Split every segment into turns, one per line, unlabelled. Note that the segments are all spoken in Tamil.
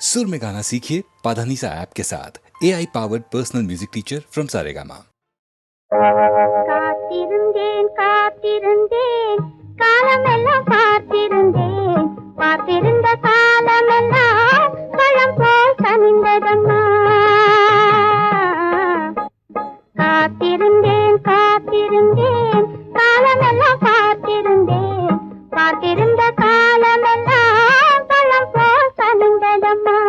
सुर में गाना सीखिए पाधानीसा ऐप के साथ। AI powered personal music teacher from Saregama.
காத்திருந்தேன் காத்திருந்தேன் காலமெல்லாம் பார்த்திருந்தேன் பார்த்திருந்த காலமெல்லாம் பழம் போல் கனிந்ததம்மா காத்திருந்தேன் காத்திருந்தேன் காலமெல்லாம் பார்த்திருந்தேன் பார்த்திருந்த காலமெல்லாம் பழம் போல் கனிந்ததம்மா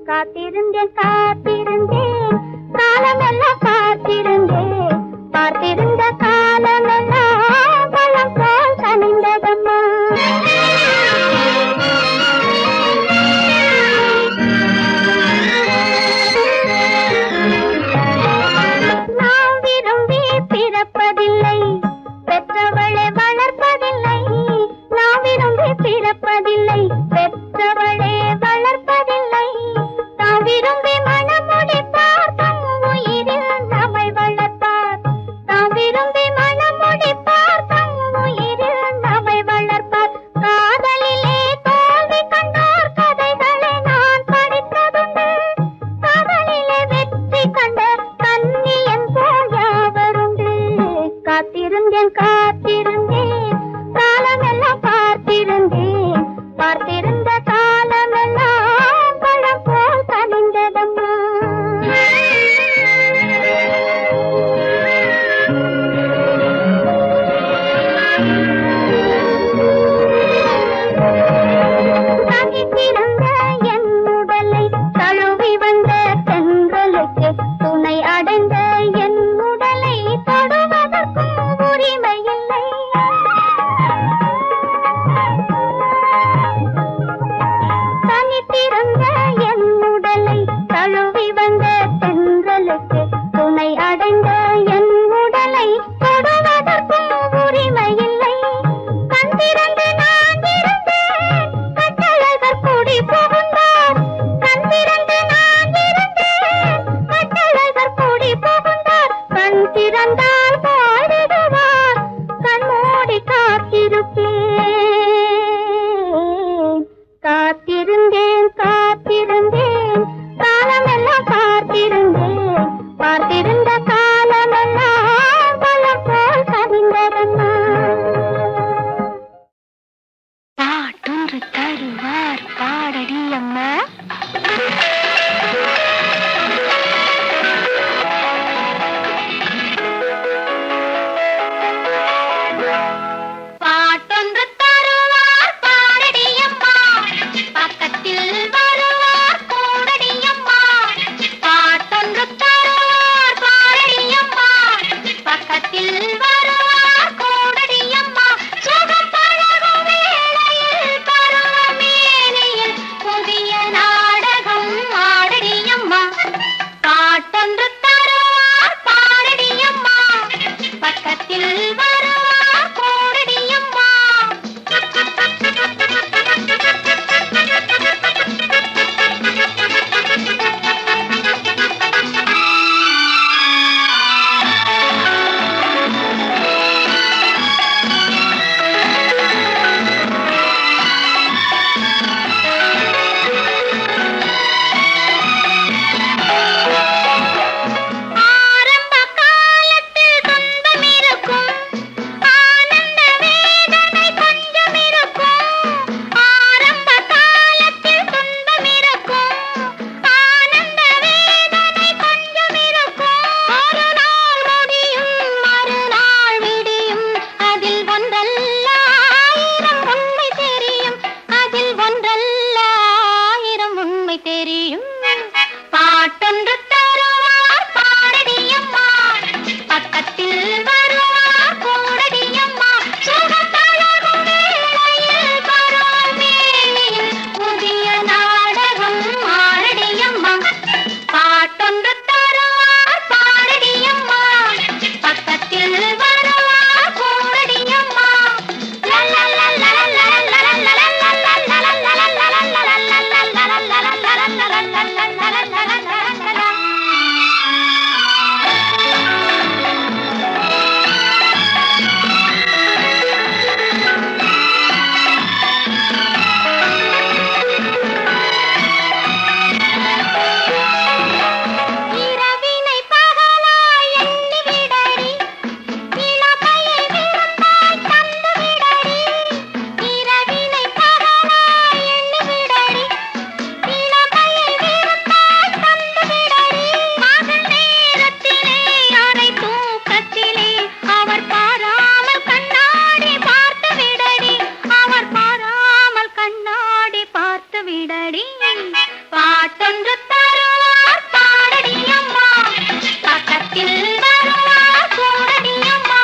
காத்திருந்தேன் காத்திருந்தேன் காலமெல்லாம் பார்த்திருந்தேன் பார்த்திருந்த காலமெல்லாம் பழம் போல் கனிந்ததம்மா நாம் விரும்பி பிறப்பதில்லை பெற்றவளை வளர்ப்பதில்லை நாம் விரும்பி பிறப்பதில்லை பெற்றவளை வளர்ப்பதில்லை நாம் விரும்பி பாட்டொன்று தருவார் பாரடியம்மா, பக்கத்தில் வருவார் கூடடியம்மா, சுகம் தளரும் வேளையில் வரும் மேனியில் புதிய நாடகம் ஆரடியம்மா. பாட்டொன்று தருவார் பாரடியம்மா, பக்கத்தில் வருவார் கூடடியம்மா. இரவினை பகலாய் எண்ணி விடடி, இளமையை விருந்தாய் தந்து விடடி. இரவினை பகலாய் எண்ணி விடடி, இளமையை விருந்தாய் தந்து விடடி. பகல் நேரத்திலே அரை தூக்கத்திலே அவர் பாராமல் கண்ணாடி பார்த்து விடடி, அவர் பாராமல் கண்ணாடி பார்த்து விடடி. பாட்டொன்று தருவார் பாடடியம்மா, பக்கத்தில் வருவார் கூடடியம்மா.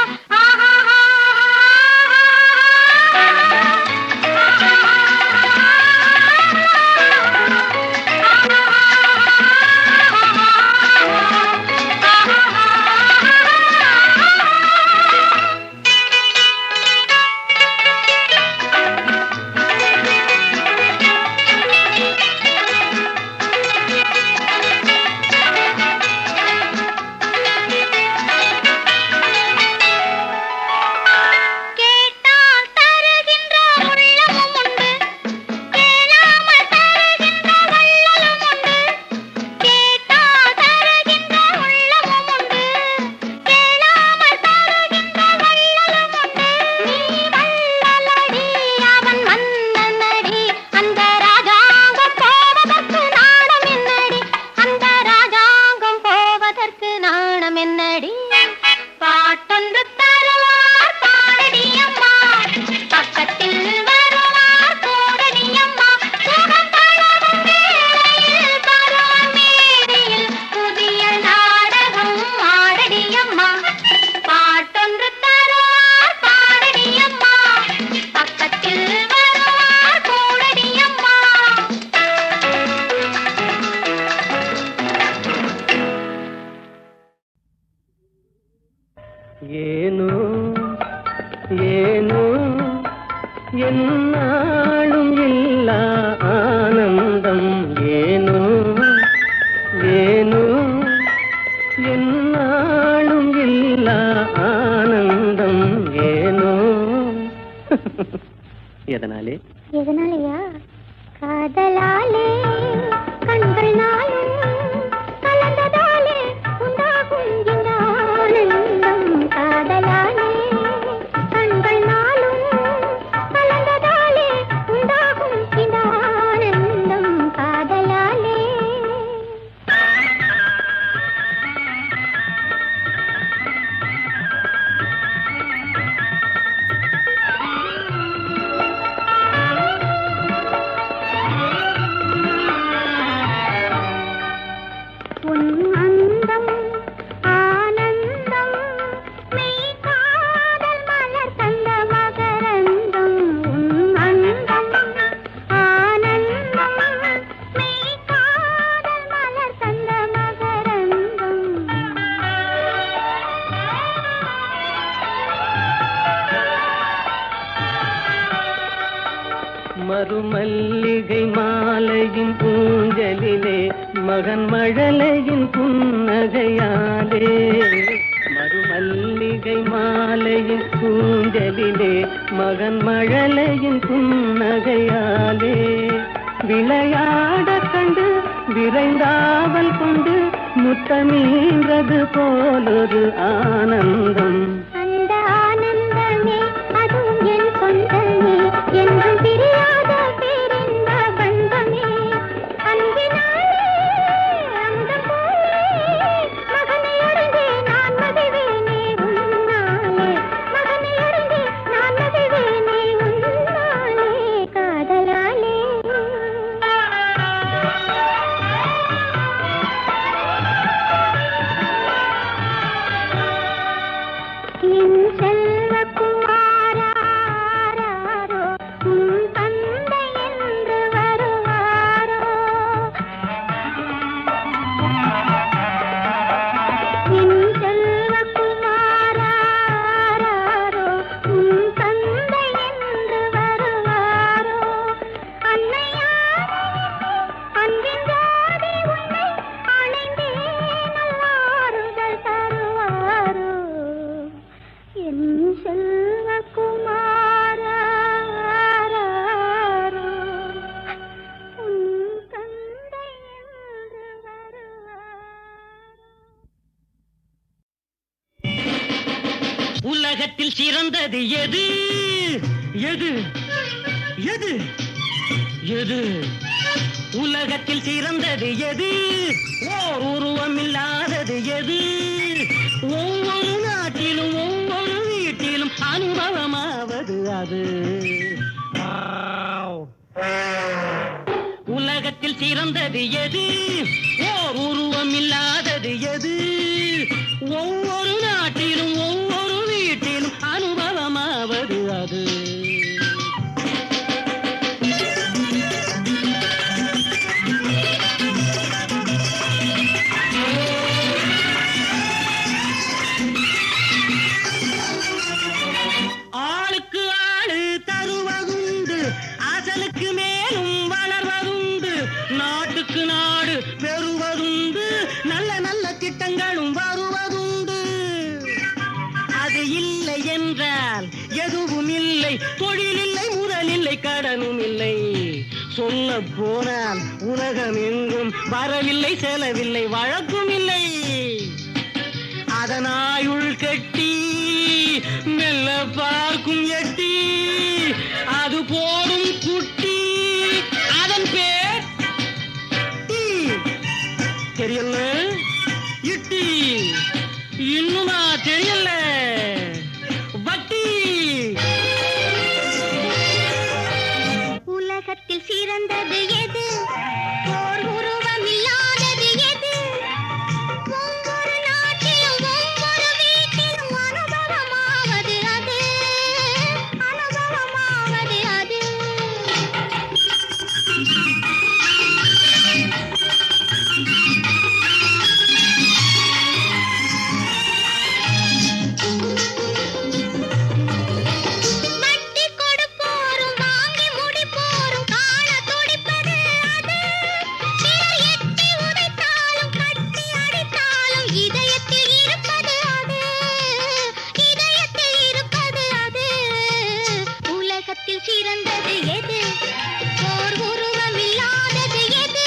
கேட்டால் தருகின்ற உள்ளமும் உண்டு, கேளாமல் தருகின்ற வள்ளலும் உண்டு. கேட்டால் தருகின்ற உள்ளமும் உண்டு, கேளாமல் தருகின்ற வள்ளலும் உண்டு. நீ வள்ளலடி, அவன் மன்னனடி, அந்த ராஜாங்கம் போவதற்கு நாணம் என்னடி, அந்த ராஜாங்கம் போவதற்கு நாணம் என்னடி. பாட்டொன்று தருவார் பாடடியம்மா, பக்கத்தில் வருவார் கூடடியம்மா, சுகம் தளரும் வேளையில் வரும் மேடையில் புதிய நாடகம் ஆடடியம்மா. பாட்டொன்று தருவார் பாடடியம்மா, பக்கத்தில் வருவார் கூடடியம்மா.
ஏனோ ஏனோ என்னாலும் இல்லா ஆனந்தம், ஏனோ ஏனோ என்னாலும் இல்லா ஆனந்தம், ஏனோ. எதனாலே
எதனாலயா? காதலாலே கண்கள் நாளும் கலந்ததாலே உண்டாகும் இந்த ஆனந்தம். காதலாலே கண்கள் நாளும் கலந்ததாலே உண்டாகும் இந்த ஆனந்தம். காதலாலே உன் அந்தம் ஆனந்தம், மெய் காதல் மலர் தந்த மகரந்தம். உன் அந்தம் ஆனந்தம், மெய் காதல் மலர் தந்த மகரந்தம்.
மறுமல்லிகை மாலையின் பூஞ்சலிலே மகன் மழலையின் புன்னகையாலே, மறுமல்லிகை மாலையின் பூஞ்சலிலே மகன் மழலையின் புன்னகையாலே, விளையாட கண்டு விரைந்தாவல் கொண்டு முத்தமீன்றது போலொரு ஆனந்தம்.
அந்த ஆனந்தமே அதுவும் என் சொந்தமே, என்றும் பிரியாத பேரின்ப பந்தமே. அன்பினாலே அந்தம் போலே மகனை அடைந்தே நான் மகிழ்வேனே உன்னாலே, மகனை அடைந்தே நான் மகிழ்வேனே உன்னாலே. காதலாலே
உலகத்தில் சிறந்தது எது எது எது எது உலகத்தில் சிறந்தது எது ஓர் உருவம் இல்லாதது எது ஒவ்வொரு நாட்டிலும் ஒவ்வொரு வீட்டிலும் அனுபவமாவது அது உலகத்தில் சிறந்தது எது ஓர் உருவம் இல்லாதது எது ஒவ்வொரு நாட்டிலும் ஒவ்வொரு வீட்டிலும் அனுபவமாவது அது ஆளுக்கு ஆளு தருவதுண்டு அசலுக்கு மேலும் வளர்வதுண்டு நாட்டுக்கு நாடு பெறுவதுண்டு நல்ல நல்ல திட்டங்களும் வருவதுண்டு அது இல்லை என்றால் எதுவும் இல்லை தொழில் இல்லை முதல் இல்லை கடனும் இல்லை சொல்ல போனால் உலகம் எங்கும் வரவில்லை செலவில்லை வழக்கும் இல்லை அதனாயுள் கட்டி மெல்ல பார்க்கும் எட்டி அது போடும் குட்டி அதன் பேர் டீ. தெரியல இட்டி இன்னுமா தெரியல வட்டி
உலகத்தில் சிறந்தது எது ஓர் உருவம் இல்லாதது எது ஒவ்வொரு நாட்டிலும் ஒவ்வொரு வீட்டிலும் அனுபவமாவது அது அனுபவமாவது அது வட்டி கொடுப்போரும் வாங்கி முடிப்போரும் காண துடிப்பது அது சிலர் எட்டி உதைத்தாலும் கட்டி அடித்தாலும் இதயத்தில் இருப்பது அது இதயத்தில் இருப்பது அது உலகத்தில் சிறந்தது எது ஓர் உருவம் இல்லாதது எது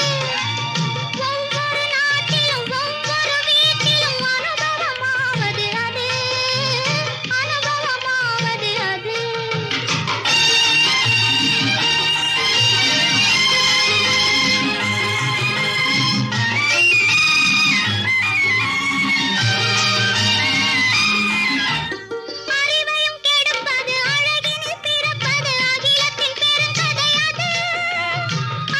ஒவ்வொரு நாட்டிலும் ஒவ்வொரு வீட்டிலும் அனுபவமாவது அது அனுபவமாவது அது அறிவையும் கெடுப்பது அழகினில் பிறப்பது அகிலத்தின் பெருங்கதை அது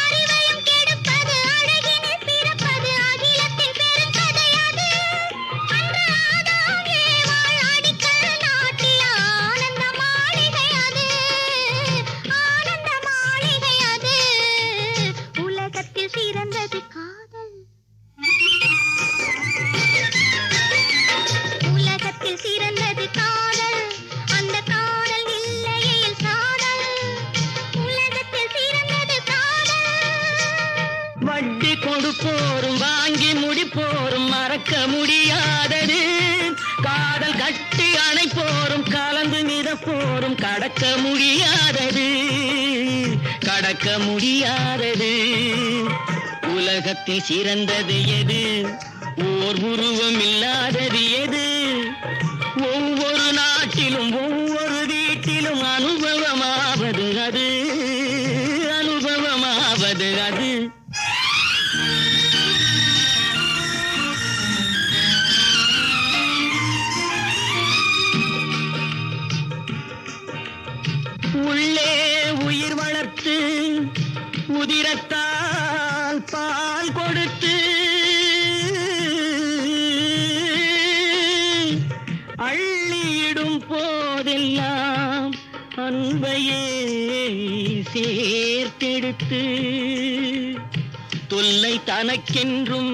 அறிவையும் கெடுப்பது அழகினில் பிறப்பது அகிலத்தின் பெருங்கதை அது அன்று ஆதாம் ஏவாள் அடிக்கல் நாட்டிய ஆனந்த மாளிகை அது ஆனந்த மாளிகை அது உலகத்தில் சிறந்தது காதல் உலகத்தில் சிறந்தது காதல் அந்த காதல் இல்லையில் சாதல் உலகத்தில் சிறந்தது காதல்
வட்டி கொடுப்போரும் வாங்கி முடிப்போரும் மறக்க முடியாதது காதல் கட்டி அணைப்போரும் கலந்து மிதப்போரும் கடக்க முடியாதது கடக்க முடியாதது உலகத்தில் சிறந்தது எது ஓர் உருவம் இல்லாதது எது ஒவ்வொரு நாட்டிலும் ஒவ்வொரு வீட்டிலும் அனுபவமாவது அது அனுபவமாவது அது உள்ளே உயிர் வளர்த்து உதிரத்தால் பால் கொடுத்து அள்ளியிடும் போதெல்லாம் அன்பையே சேர்த்தெடுத்து தொல்லை தனக்கென்றும்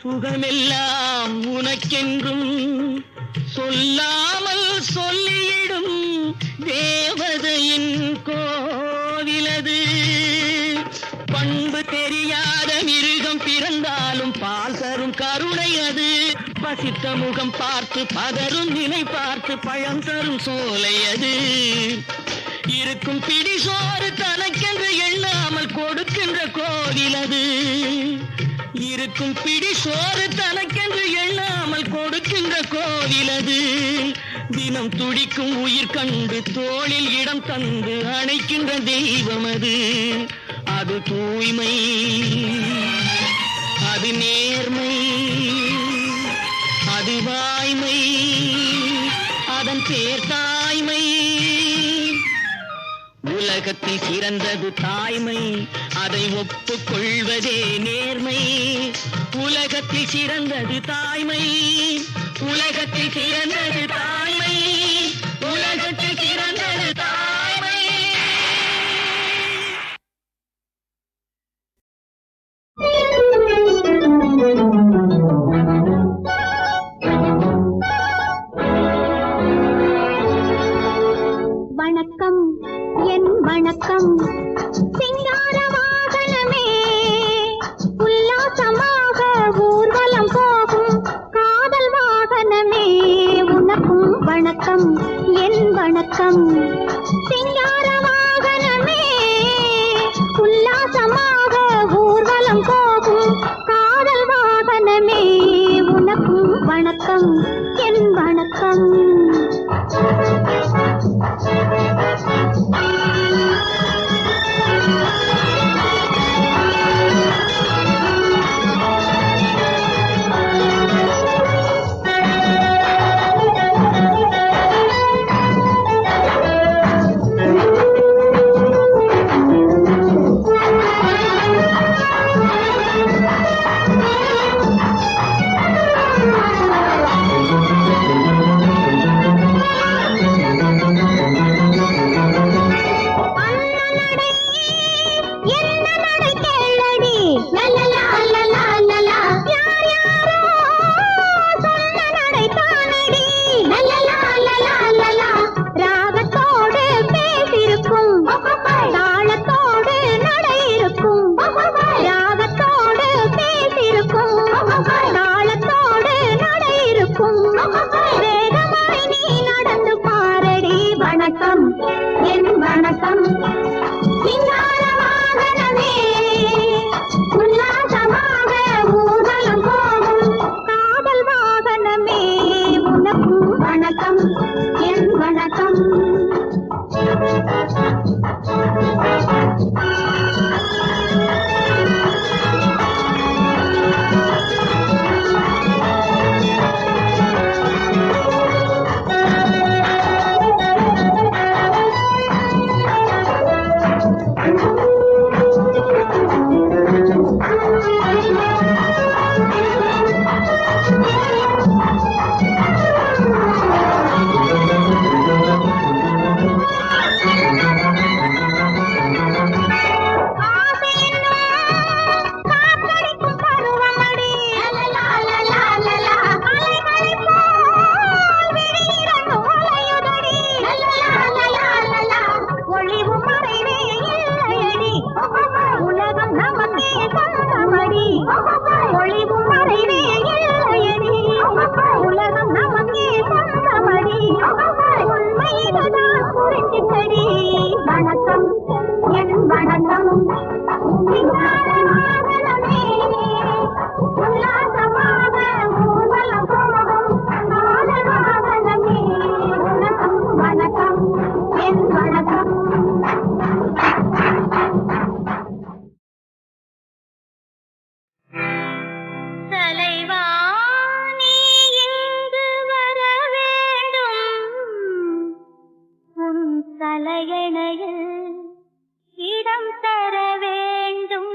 சுகமெல்லாம் உனக்கென்றும் சொல்லாமல் சொல்லியிடும் தேவதையின் கோவிலது பண்பு தெரியாத மிருகம் பிறந்தாலும் பால் தரும் கருணை அது பசித்த முகம் பார்த்து பதரும் நிலை பார்த்து பழம் தரும் சோலை அது இருக்கும் பிடி சோறு தனக்கென்று எண்ணாமல் கொடுக்கின்ற கோவில் அது இருக்கும் பிடி சோறு தனக்கென்று எண்ணாமல் கொடுக்கின்ற கோவில் அது தினம் துடிக்கும் உயிர் கண்டு தோளில் இடம் தந்து அணைக்கின்ற தெய்வம் அது. அது தூய்மை, அது நேர்மை, அது வாய்மை, அதன் பேர் தாய்மை. உலகத்தில் சிறந்தது தாய்மை, அதை ஒப்புக்கொள்வதே நேர்மை. உலகத்தில் சிறந்தது தாய்மை, உலகத்தில் சிறந்தது தாய்மை, உலகத்தில் சிறந்தது தாய்மை.
வணக்கம் என் வணக்கம் சிங்கார வாகனமே, உல்லாசமாக ஊர்வலம் போகும் காதல் வாகனமே. உனக்கும் வணக்கம் என் வணக்கம் சிங்கார வாகனமே, உல்லாசமாக ஊர்வலம் போகும் காதல் வாகனமே. உனக்கும் வணக்கம் என் வணக்கம்.
தலையணையில் இடம் தர வேண்டும்.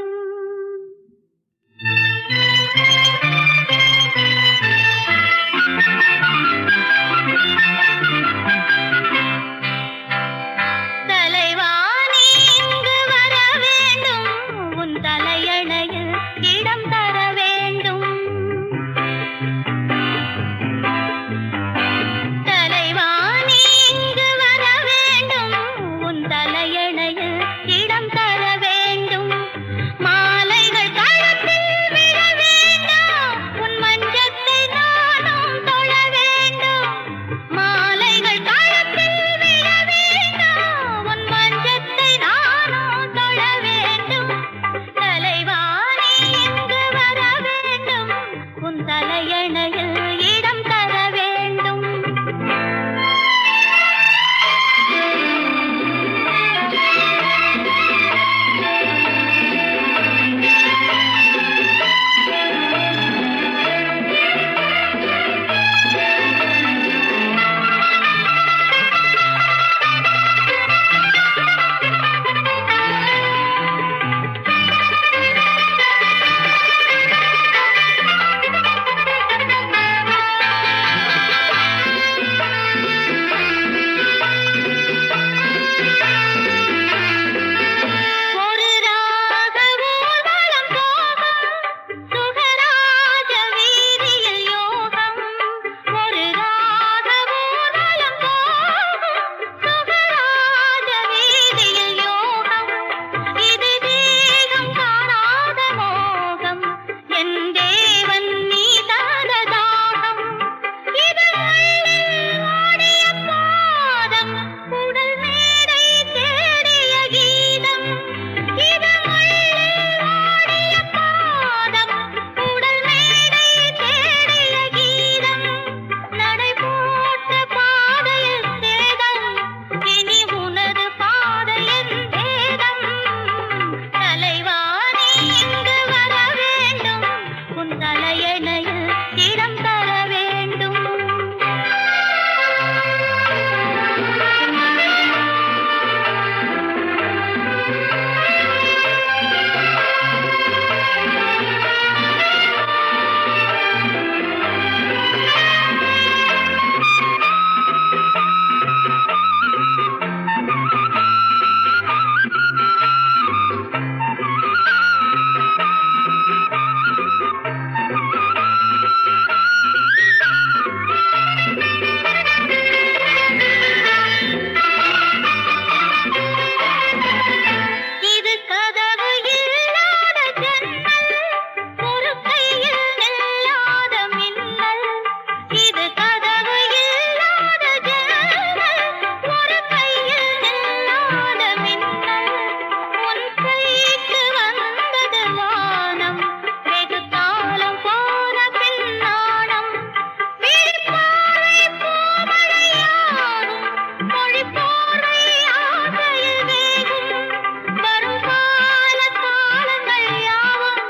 உன் தலையணையில் இடம் தர வேண்டும். இது கதவு இல்லாத ஜன்னல், ஒரு கையில் நில்லாத மின்னல். இது கதவு இல்லாத ஜன்னல், ஒரு கையில் நில்லாத மின்னல். உன் கைக்கு வந்தது வானம், வெகு காலம் போன பின்னாணம். விழிப்பார்வை பூமழையாகும், மொழிப்பார்வை ஆசையில் வேகும். வருங்கால காலங்கள் யாவும்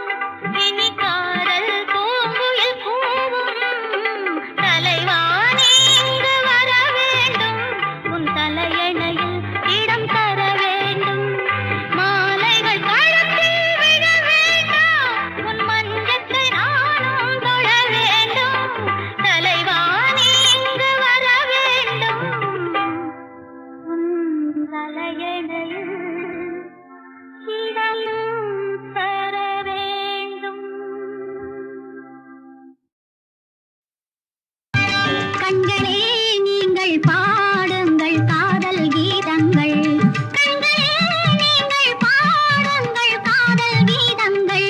இனி காதல் பூங்குயில் கூவும். தலைவா நீ இங்கு வர வேண்டும், உன் தலையணையில் இடம் தர வேண்டும். மாலைகள் கழுத்தில் விழ வேண்டாம், உன் மஞ்சத்தை நானும் தொழ வேண்டும். தலைவா நீ இங்கு வர வேண்டும், உன் தலையணையில் இடம் தர வேண்டும். கண்களே நீங்கள் பாடுங்கள் காதல் கீதங்கள். கண்களே நீங்கள் பாடுங்கள் காதல் கீதங்கள்.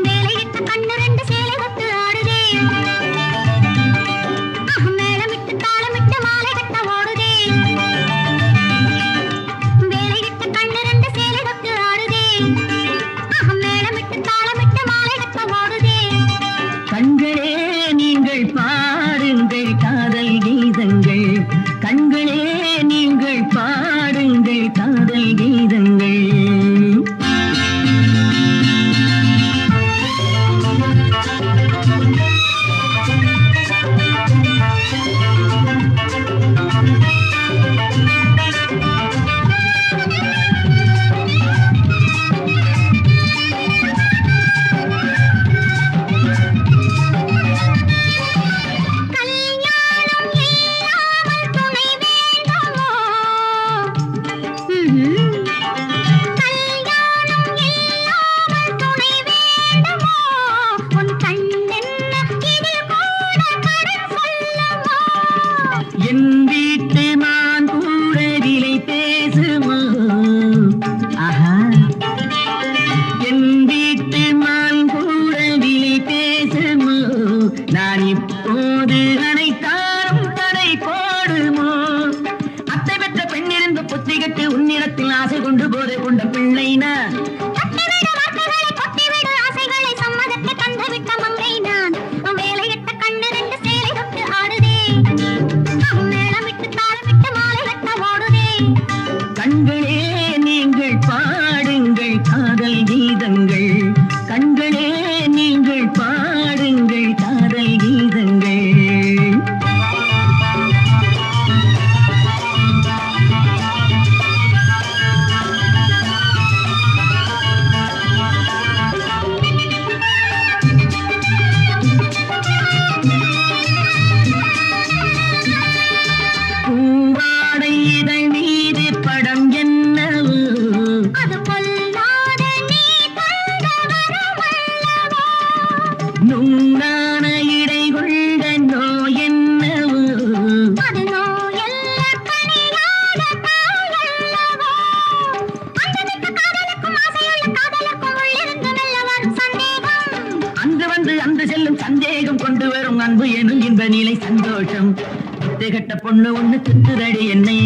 வேலையிட்டு கண்ணு ரெண்டு சேலை கொத்து ஆடுதே, மேளமிட்டு தாளமிட்டு மாலை கட்ட ஓடுதே. வேலையிட்டு கண்ணு ரெண்டு சேலை கொத்து ஆடுதே, மேளமிட்டு தாளமிட்டு மாலை கட்ட ஓடுதே.
கண்களே நீங்கள் பாடுங்கள் காதல் கீதங்கள். கண்களே நீங்கள் பாடுங்கள் காதல் கீதங்கள்.
கல்யாணம் இல்லாமல் துணை வேண்டுமோ? கல்யாணம் இல்லாமல் துணை வேண்டுமோ? உன் கண்ணென்ன இதில் கூட கடன் சொல்லுமோ?
என் வீட்டு மான் கூட விலை பேசுமோ? ஆஹா, என் வீட்டு மான் கூட விலை பேசுமோ? நான் இப்போது அனைத்தாரும் தடை போடுமோ? அத்தை பெற்ற பெண்ணிருந்து பொத்திகட்டு உன்னிடத்தில் ஆசை கொண்டு போதை கொண்ட பிள்ளை நான்.
தட்டிவிடு வார்த்தைகளை கொட்டிவிடு ஆசைகளை சம்மதத்தை தந்துவிட்ட மங்கை நான். வேலையிட்ட கண்ணு ரெண்டு சேலை தொட்டு ஆடுதே, மேளமிட்டு தாளமிட்டு மாலை கட்ட ஓடுதே.
கண்களே நீங்கள் பாடுங்கள் காதல் கீதங்கள். கண்களே நீங்கள் பாடுங்கள் காதல் கீதங்கள். பூவாடை இதழ் மீது படம் என்னவோ?
அது பொல்லாத நீ தந்த வரமல்லவோ?
நுண்ணான இடை கொண்ட நோய் என்னவோ?
அது நோயல்ல கனியாத தாயல்லவோ? அந்தமிக்க காதலுக்கும் ஆசையுள்ள காதலுக்கும் உள்ளிருந்து மெல்ல வரும் சந்தேகம்.
அன்று வந்து அன்று செல்லும் சந்தேகம் கொண்டு வரும் அன்பு எனும் இன்ப நிலை சந்தோஷம். திகட்ட பொண்ணு ஒண்ணு சுத்துதடி என்னை,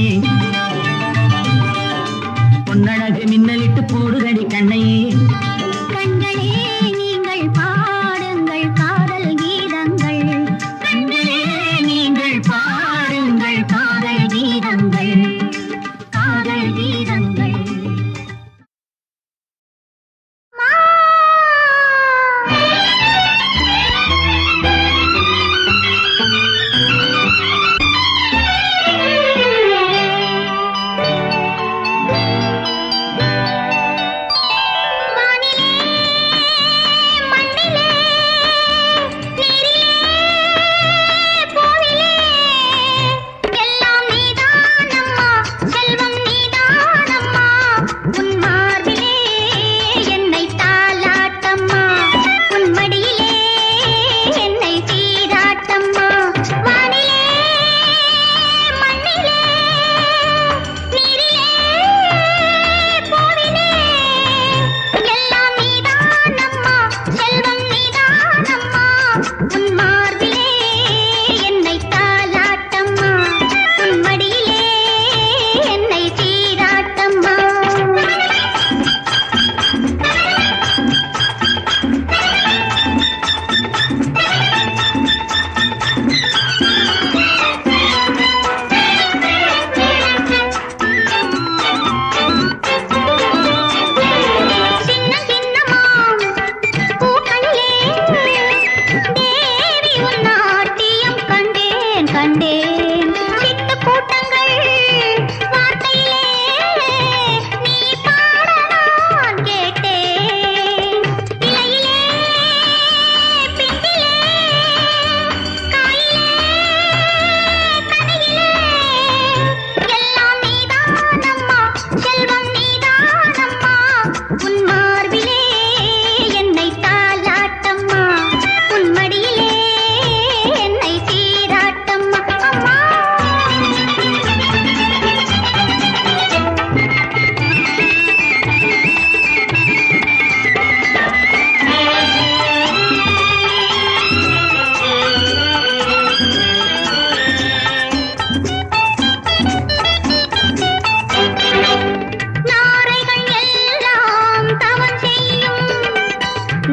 பொன்னழகு மின்னலிட்டு போடுதடி கண்ணை.
கண்களே நீங்கள் பாடுங்கள் காதல் கீதங்கள்.
கண்களே நீங்கள் பாடுங்கள் காதல் கீதங்கள்.
காதல் கீதங்கள். மா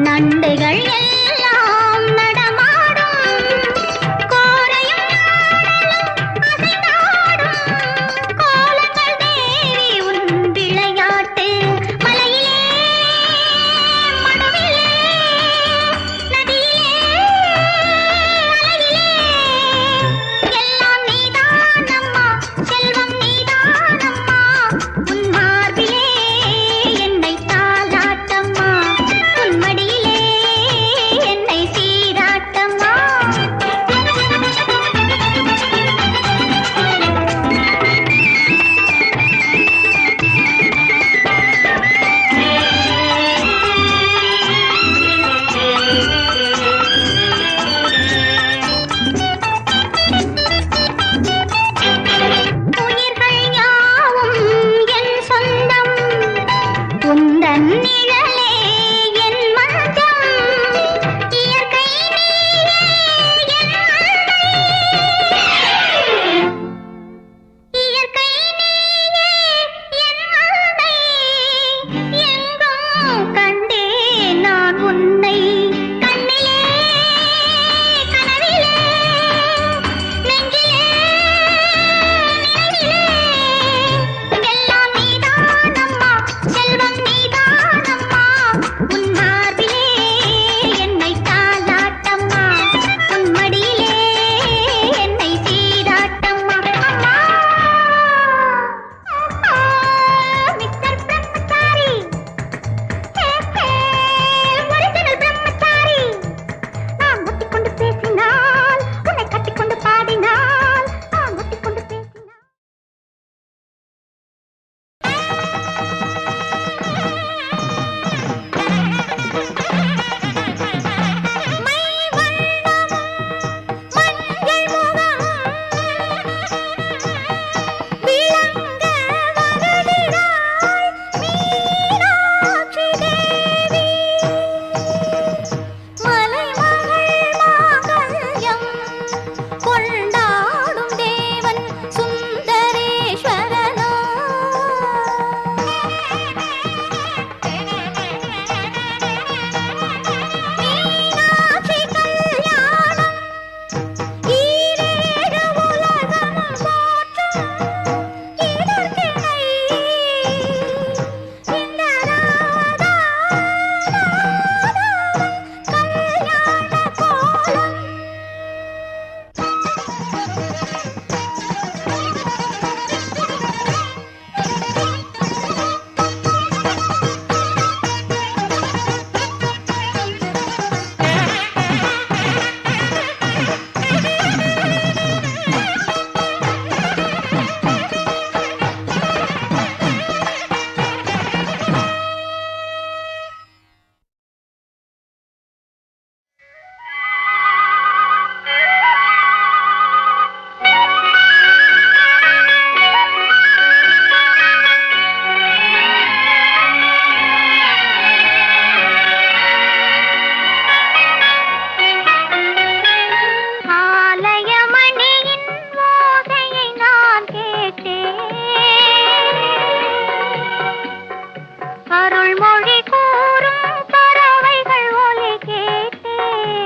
நண்டுகள் எல்லாம் நடமாடும் கோரையும் அசைந்தாடும் கோலங்கள் தேவி உன் விளையாட்டு மலையிலே மடுவிலே நதியிலே அலையிலே எல்லாம் நீதானம்மா செல்வம் நீதானம்மா உன் மார்பிலே என்னை தாலாட்டம்மா உன் மடியிலே என்னை சீராட்டம்மா உயிர்கள் யாவும் என் சொந்தம் உந்தன் நிழலே என் மஞ்சம் இயற்கை நீயே என் அன்னை இயற்கை நீயே என் அன்னை எங்கும் கண்டேன் நான் உன்னை கண்ணிலே கனவிலே நெஞ்சிலே நினைவிலே எல்லாம் நீதானம்மா செல்வம் நீதானம்மா உன் மார்பிலே என்னை தாலாட்டம்மா உன் மடியிலே என்னை சீராட்டம்மா அம்மா மிஸ்டர் பிரம்மச்சாரி ஒரிஜினல் பிரம்மச்சாரி நான் முட்டிக்கொண்டு பேசினால் உன்னை கட்டிக்கொண்டு பாடினால் நான் முட்டிக்கொண்டு பேசினால் மை வண்ணமும் மஞ்சள் முகம் விளங்க வருகிறாய் மீனாட்சி தேவி மலைமகள் மாங்கல்யம் கொண்டாடும் தேவன் சுந்தரேஸ்வரனோ மீனாட்சி கல்யாணம் ஈரேழு உலகமும் போற்றும் இதற்கிணை இந்த ராதா கல்யாண கோலம் ஆலயமணியின் ஓசையை நான் கேட்டேன் அருள்மொழி கூறும் பறவைகள் ஒலி கேட்டேன்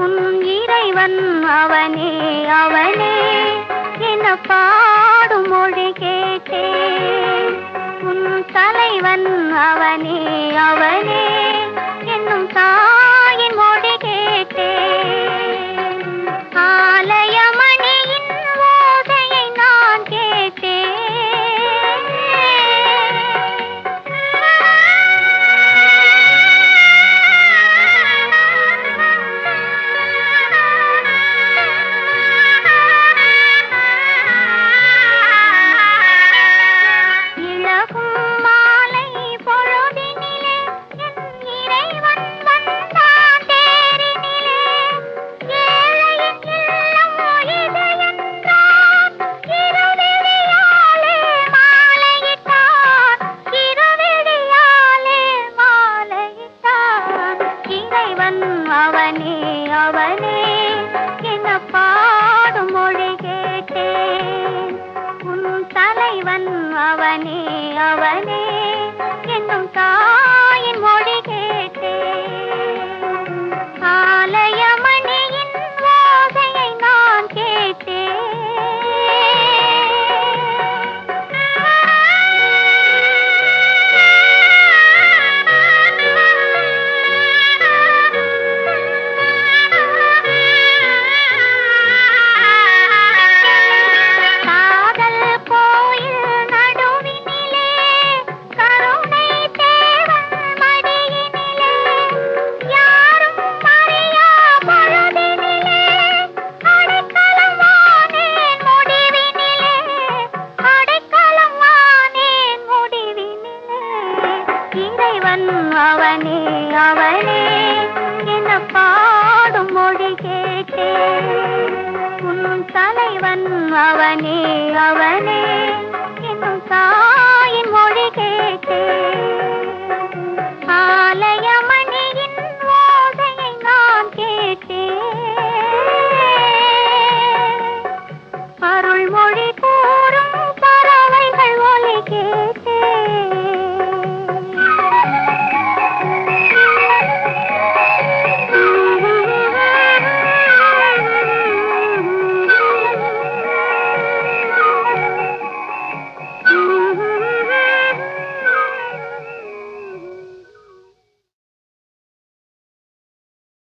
உன் இறைவன் அவனே அவனே என பாடும் மொழி கேட்டேன் உன் தலைவன் அவனே அவனே என்னும் தாயின் மொழி கேட்டேன் ஆலயமணியின் ஓசையை நான் கேட்டேன் இளகும் மாலை பொழுதினிலே என் இறைவன் வந்தான் தேரினிலே ஏழையின் இல்லம் இது என்றான் இருவிழியாலே மாலையிட்டான் இருவிழியாலே மாலையிட்டான் இறைவன் அவனே அவனே என பாடும் மொழி கேட்டேன் உன் தலைவன் அவனே அவனே என்னும் தலைவன் அவனே அவனே என பாடும் மொழி கேட்டே உன் தலைவன் அவனே அவனே என்னும் தாயின் மொழி கேட்டே